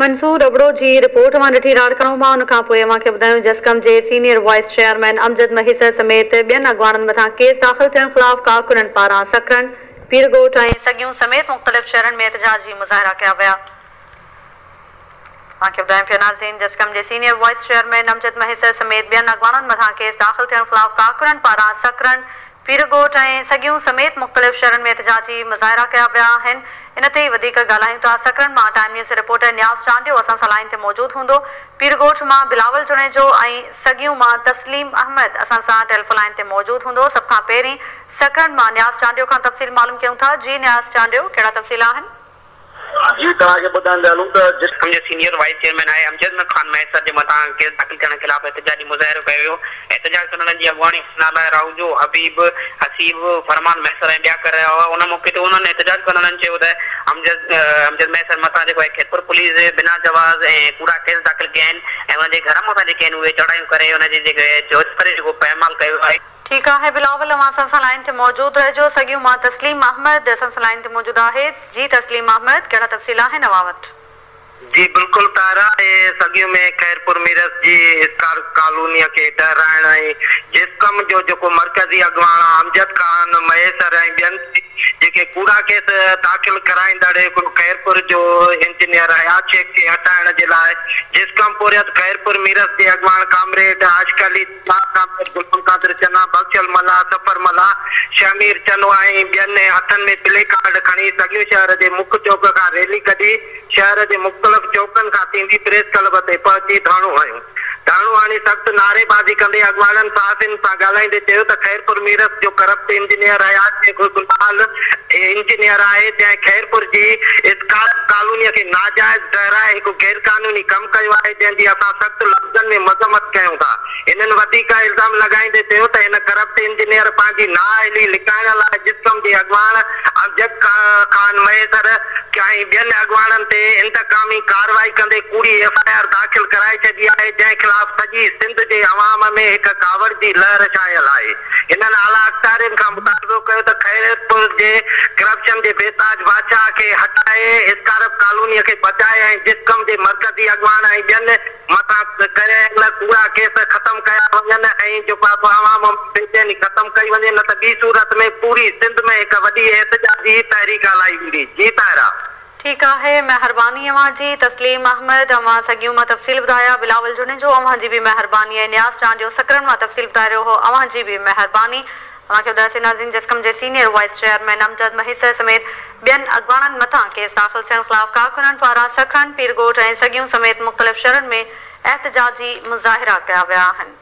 मंसूर अबड़ो जी report मां ॾिठी राड़कणो मां उन खां पोइ अव्हांखे ॿुधायूं जस्कम जे सीनियर वाइस चेयरमैन अमजद महिसर समेत ॿियनि अॻवाननि मथां केस दाख़िल थियण ख़िलाफ़ कारकुननि पारां सकरन, पीरगोट ऐं सॻियूं समेत मुख़्तलिफ़ शहरनि में एहतजाजी मुज़ाहिरा कया विया। तव्हांखे ॿुधायूं पिया नाज़रीन जस्कम जे सीनियर वाइस चेयरमैन अमजद महिसर समेत ॿियनि अॻवाननि मथां केस दाख़िल थियण ख़िलाफ़ कारकुननि पारां सकरन, पीरगोट ऐं सॻियूं समेत मुख़्तलिफ़ शहरनि में एहतजाजी मुज़ाहिरा कया विया आहिनि। इन ते वधीक ॻाल्हायूं था। सकरन मां time news reporter Niyaz Chandio असां सां लाइन ते मौजूदु हूंदो। पीरगोट मां बिलावल जुनेजो ऐं सॻियूं मां तस्लीम अहमद असां सां टेलीफोन लाइन ते मौजूदु हूंदो। सभ खां पहिरीं सकरन मां न्याज़ चांडियो खां तफ़सील मालूम कयूं था। जी न्याज़ चांडियो, कहिड़ा तफ़सील आहिनि? जी तव्हांखे ॿुधाईंदा हलूं त जिस्कम जे सीनियर वाइस चेयरमैन आहे अमजद खान महिसर जे मथां केस दाख़िल करण ख़िलाफ़ एहतजाजी मुज़ाहिरो कयो वियो। एहतजाज करण जी अॻवानी नाला राउजो हबीब हसीब फरमान महिसर ऐं ॿिया करे रहिया हुआ। उन मौक़े ते उन्हनि एहतजाज कंदड़नि चयो त अमजद महिसर मथां जेको आहे खेतपुर पुलिस बिना जवाज़ ऐं कूड़ा केस दाख़िल कया आहिनि ऐं हुनजे घर मथां जेके आहिनि उहे चढ़ायूं करे हुनजे जेको पैमाल कयो आहे। ठीक है बिलावल असां सां लाइन ते मौजूद रहिजो। सॻियूं मां तस्लीम अहमद असां सां लाइन ते मौजूद आहे। जी तस्लीम अहमद, कहिड़ा तफ़सील आहिनि अव्हां वटि? जी बिल्कुल तारा सॻियूं में खैरपुर मीरस जी इस्कार कॉलोनी खे डहिराइण ऐं जिस्कम जो जेको मरकज़ी अॻवान अमजद खान महिसर ऐं ॿियनि जेके कूड़ा केस दाख़िल कराईंदड़ हिकिड़ो खैरपुर जो इंजीनियर हयात शेख खे हटाइण जे लाइ जिस्कम पुरियत खैरपुर मीरस जे अॻवान कामरेड आशिक अली गुलम कादिर चना बख्शल मला सफर मला शमीर चनो ऐं ॿियनि हथनि में प्ले कार्ड खणी सॻियूं शहर जे मुख्य चौक खां रैली कढी शहर जे मुख़्तलिफ़ चौकनि खां थींदी प्रेस क्लब ते पहुची धारणो हयो। धारणो हाणे सख़्त नारेबाज़ी कंदे अॻवाननि सहाफ़ियुनि सां ॻाल्हाईंदे चयो त खैरपुर मीरस जो करप्ट इंजीनियर हयात शेख गुलमाल इंजीनियर आहे जंहिं खैरपुर जी इस्कार कॉलोनीअ खे नाजाइज़ डहिराए हिकु गैर कानूनी कमु कयो आहे जंहिंजी असां सख़्त लफ़्ज़नि में मज़म्मत कयूं था। इन्हनि वधीक इल्ज़ाम लॻाईंदे चयो त हिन करप्ट इंजीनियर पंहिंजी नाअहली लिकाइण लाइ जिस्कम जे अॻवान अमजद खान महिसर ऐं ॿियनि अॻवाननि ते इंतकामी कार्रवाई कंदे कूड़ी FIR दाख़िल कराए छॾी आहे जंहिं ख़िलाफ़ सॼी सिंध जे अवाम में हिकु कावड़ जी लहर छायल आहे। इन्हनि आला अख़्तारियुनि खां मुतालबो कयो त खैरपुर जे करप्शन जे बेताज बादशाह खे हटाए इस्कारप कॉलोनीअ खे बचाए ऐं जिस्कम जे मरकज़ी अॻवान ऐं ॿियनि मथां कयल कूड़ा केस ख़तम कया वञनि ऐं जेको अवाम बेचैनी ख़तम कई वञे न त ॿी सूरत में पूरी सिंध में हिकु वॾी एहतजाजी तहरीक हलाई वेंदी। जी तारा ठीक है, मेहरबानी अव्हां जी। तस्लीम अहमद अव्हां सॻियूं मां तफ़सील ॿुधाया। बिलावल जुनेजो अव्हां जी बि मेहरबानी आहे। न्याज़ चांडियो सकरन मां तफ़सील ॿुधाए रहियो हो, अव्हां जी बि मेहरबानी। अव्हांखे ॿुधायोसीं नाज़रीन जिस्कम जे सीनियर वाइस चेयरमैन अमजद महिसर समेत ॿियनि अॻवाननि मथां केस दाख़िल थियण ख़िलाफ़ कारकुननि पारां सकरन, पीरगोट ऐं सॻियूं समेत मुख़्तलिफ़ शहरनि में एहतजाजी मुज़ाहिरा कया विया आहिनि।